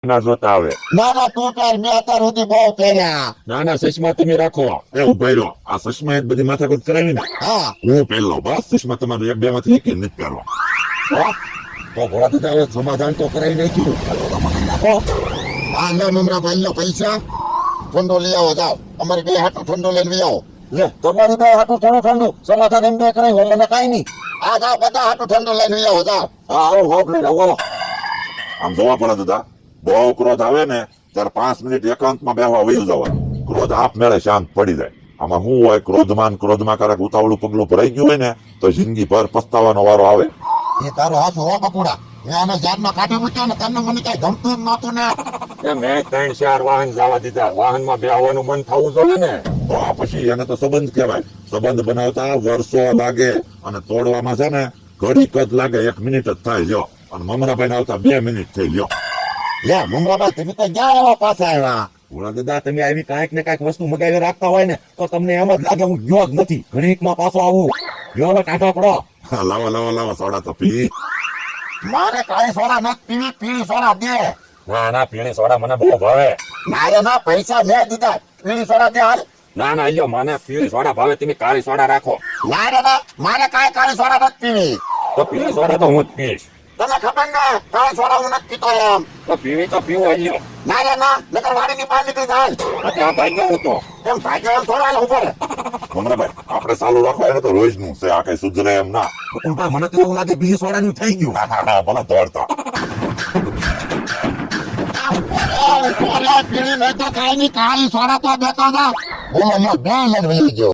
ના જોતા આવે. ના ના તું પહેર, મેં અત્યાર સુધી બહુ પહેર્યા. ના ના ચશ્મા તમે રાખો. એ ઉભા રહ્યો. આ ચશ્મા એ બધી માથાકૂટ કરાવી ને. હા હું પહેર લઉં. બસ ચશ્મા તમારું એક બે માંથી એક નથી પહેરવા. હા? તો ઘોડા થતા હવે સમાધાન તો કરાવી નાખ્યું. આ લે મમરા ભાઈ લો પૈસા, ઠંડો લઈ આવો જાઓ. અમારી બે હાટું ઠંડો લઈને લઈ આવો. લે તમારી બે હાટું થોડું ઠંડુ સમાધાન એમ બે કરાવી મને કઈ નહીં. આ જાઓ બધા હાટું ઠંડો લઈને લઈ આવો જાઓ. હા આવો હોપ લઈ આવો. આમ જોવા પડે દાદા, બહુ ક્રોધ આવે ને ત્યારે 5 મિનિટ એકાંતમાં બેહવા વયું જવાનું. ક્રોધ આપમેળે શાંત પડી જાય. આમાં શું હોય, ક્રોધમાં ક્યારેક ઉતાવળું પગલું ભરાઈ ગયું હોય ને તો જિંદગી ભર પસ્તાવાનો વારો આવે. એ તારો હાથ હો બકુડા. મેં આને જાતમાં કાઢી મૂક્યો ને તમને મને કઈ ગમતું જ નહોતું ને. એ મેં 3-4 વાહન જવા દીધા. વાહનમાં બેહવાનું મન થવું જોઈએ ને. તો આ પછી એને તો સંબંધ કહેવાય. સંબંધ બનાવતા વર્ષો લાગે અને તોડવામાં છે ને ઘડીક જ લાગે. 1 મિનિટ જ થાય લ્યો. અને મમરાભાઈ આવતા 2 મિનિટ થઈ લ્યો. લે મમરાભાઈ તમે તો ક્યાં આવ્યા પાછા આવ્યા? ભોળા દાદા, તમે આવી કાંઈક ને કાંઈક વસ્તુ મગાવી રાખતા હોય ને તો તમને એમ જ લાગે હું ગયો જ નથી. ઘડીકમાં પાછો આવું. ગયો હવે કાઢો પડો. લાવો સોડા તો પી. મારે કાંઈ સોડા નથી પીવી, પીળી સોડા દે. ના પીણી સોડા મને બહુ ભાવે. મારે ના પૈસા મેં દીધા, પીળી સોડા દે હાલ. ના લ્યો, મને પીળી સોડા ભાવે. તમે કાળી સોડા રાખો. મારે કાંઈ કાળી સોડા નથી પીવી. તો પીળી સોડા તો હું જ પીશ. તને ખબર ને કાળી સોડા હું નથી પીતો એમ. તો પીવી તો પીવો લ્યો. ના નકર વાડીની બહાર નીકળી જાય. ત્યાં ભાઈ ગયો હતો. એમ ભાગ્ય એમ થોડા હાલ ઉપર. મમરાભાઈ, આપણે ચાલુ રાખો. એને તો રોજનું છે, આ કઈ સુધરે એમ ના. મને તો એવું લાગે બીજી સોડાનું થઈ ગયું. ના ભલે દોડતા. પીળી નહીં તો કાંઈ નહીં, કાળી સોડા તો દેતો જાવ. બોલો બે લડવાઈ ગયો.